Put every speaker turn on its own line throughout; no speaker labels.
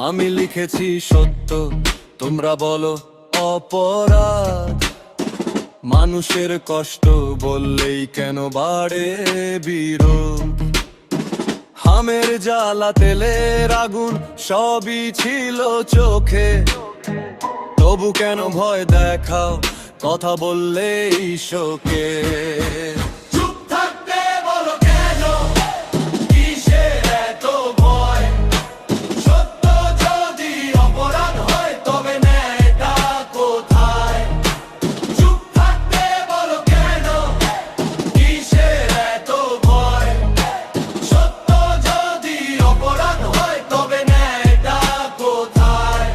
আমি লিখেছি সত্য, তোমরা বলো অপরাধ। মানুষের কষ্ট বললেই কেন বাড়ে বিরোধ? হামের জ্বালা তেলের আগুন সবই ছিল চোখে, তবু কেন ভয় দেখাও কথা বললেই শোকে?
চুপ থাকতে বলো কেন, কিসের এত ভয়? সত্য যদি অপরাধ হয় তবে ন্যায়টা কোথায়? চুপ থাকতে বলো কেন, কিসের এত ভয়? সত্য যদি অপরাধ হয় তবে ন্যায়টা কোথায়?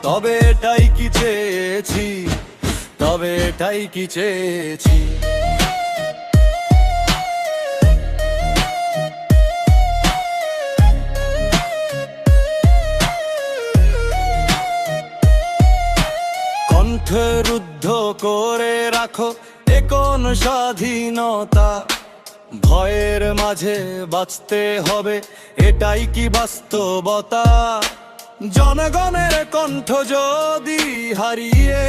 তবে এটাই কি চেয়েছি, তবে এটাই কি চেয়েছি। কণ্ঠ রুদ্ধ করে রাখো এ কোন স্বাধীনতা? ভয়ের মাঝে বাঁচতে হবে, এটাই কি বাস্তবতা? জনগণের কণ্ঠ যদি হারিয়ে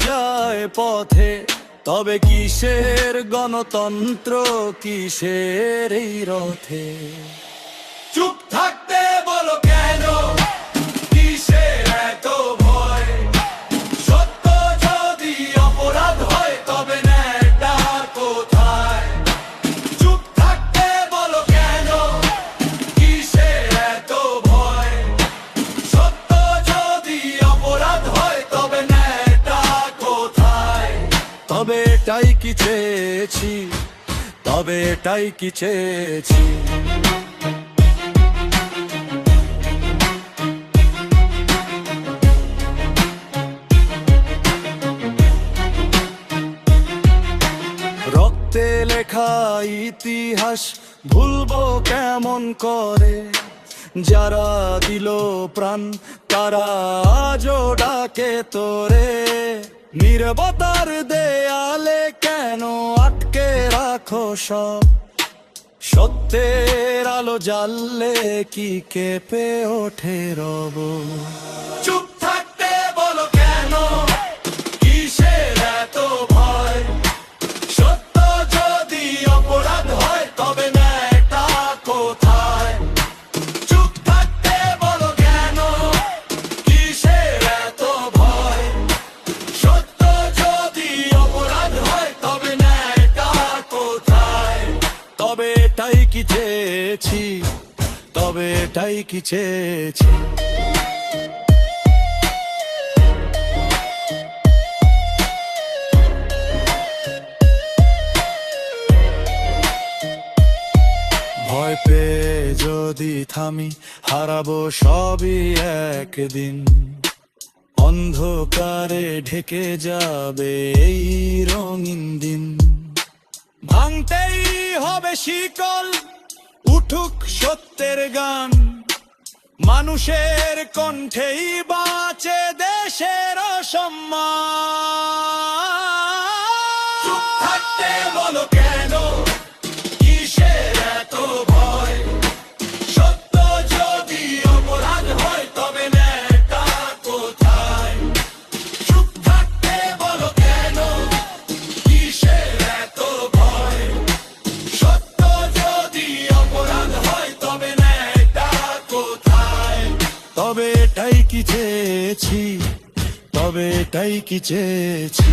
যায় পথে, তবে কিসের গণতন্ত্র, কিসের এই রথে?
চুপ থাকতে বলো কেন, কিসের এত ভয়? সত্য যদি অপরাধ হয় তবে ন্যায়টা কোথায়? চুপ থাকতে বলো কেন, কিসের এত ভয়? সত্য যদি অপরাধ হয় তবে ন্যায়টা কোথায়?
তবে এটাই কি চেয়েছি, তবে এটাই কি চেয়েছি। রক্তে লেখা ইতিহাস ভুলবো কেমন করে? যারা দিল প্রাণ তারা আজও ডাকে তোরে। নীরবতার দেয়ালে কেন আটকে রাখো সব? সত্যের আলো জ্বাললে কি কেঁপে ওঠে রব?
চুপ থাকতে বলো কেন, কিসের এত ভয়? সত্য যদি অপরাধ হয় তবে ন্যায়টা কোথায়? চুপ থাকতে বলো কেন, কিসের এত ভয়? সত্য যদি অপরাধ হয় তবে ন্যায়টা কোথায়?
তবে এটাই কি চেয়েছি, তবে এটাই কি চেয়েছি। ভয় পেয়ে যদি থামি হারাবো সবই একদিন। অন্ধকারে ঢেকে যাবে এই রঙিন দিন। ভাঙতেই হবে শিকল, উঠুক সত্যের গান। মানুষের কণ্ঠেই বাঁচে দেশের সম্মান।
চুপ থাকতে বলো কেন, কিসের এত ভয়? সত্য যদি অপরাধ হয় তবে ন্যায়টা কোথায়? চুপ থাকতে বলো কেন, কিসের এত ভয়? সত্য যদি অপরাধ হয় তবে ন্যায়টা কোথায়?
তবে এটাই কি চেয়েছি, তবে এটাই কি চেয়েছি।